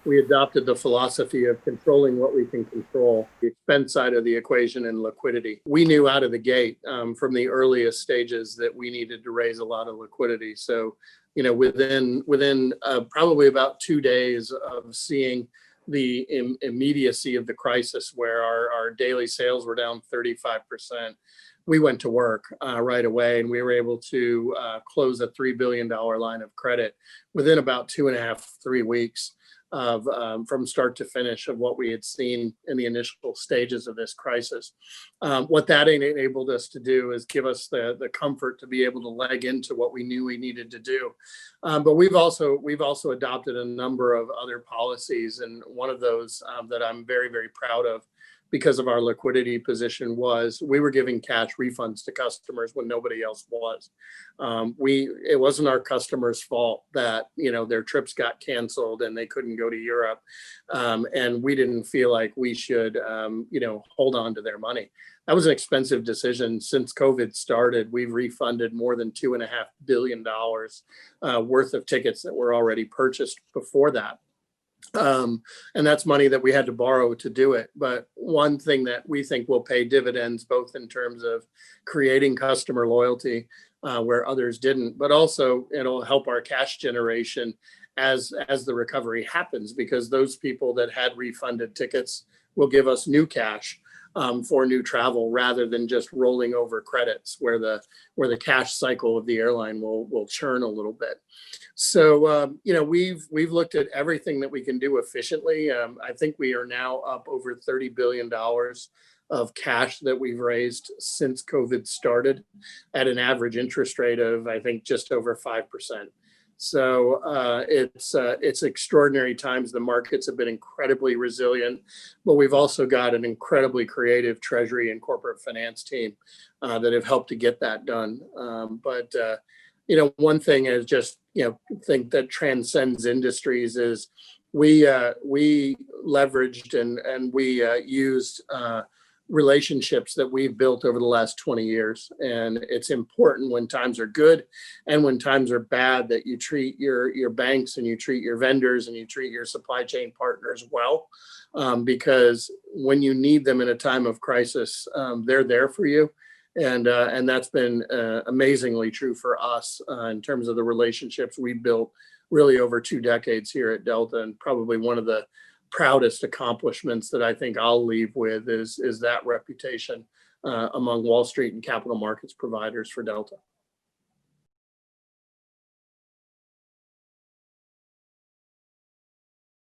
we adopted the philosophy of controlling what we can control, the expense side of the equation and liquidity. We knew out of the gate from the earliest stages that we needed to raise a lot of liquidity. So, within probably about 2 days of seeing the immediacy of the crisis, where our daily sales were down 35%, we went to work right away, and we were able to close a $3 billion line of credit within about 2.5, 3 weeks of from start to finish of what we had seen in the initial stages of this crisis. What that enabled us to do is give us the comfort to be able to leg into what we knew we needed to do. But we've also adopted a number of other policies, and one of those that I'm very, very proud of because of our liquidity position was we were giving cash refunds to customers when nobody else was. It wasn't our customers' fault that their trips got canceled and they couldn't go to Europe, and we didn't feel like we should hold on to their money. That was an expensive decision. Since COVID started, we've refunded more than $2.5 billion worth of tickets that were already purchased before that. And that's money that we had to borrow to do it. But one thing that we think will pay dividends, both in terms of creating customer loyalty where others didn't, but also it'll help our cash generation as the recovery happens, because those people that had refunded tickets will give us new cash for new travel, rather than just rolling over credits where the cash cycle of the airline will churn a little bit. So we've looked at everything that we can do efficiently. I think we are now up over $30 billion of cash that we've raised since COVID started, at an average interest rate of, I think, just over 5%. So it's extraordinary times. The markets have been incredibly resilient, but we've also got an incredibly creative treasury and corporate finance team that have helped to get that done. But one thing is just think that transcends industries is we leveraged and we used relationships that we've built over the last 20 years. And it's important when times are good and when times are bad that you treat your banks and you treat your vendors and you treat your supply chain partners well, because when you need them in a time of crisis, they're there for you. And that's been amazingly true for us in terms of the relationships we built really over 2 decades here at Delta. And probably one of the proudest accomplishments that I think I'll leave with is that reputation among Wall Street and capital markets providers for Delta.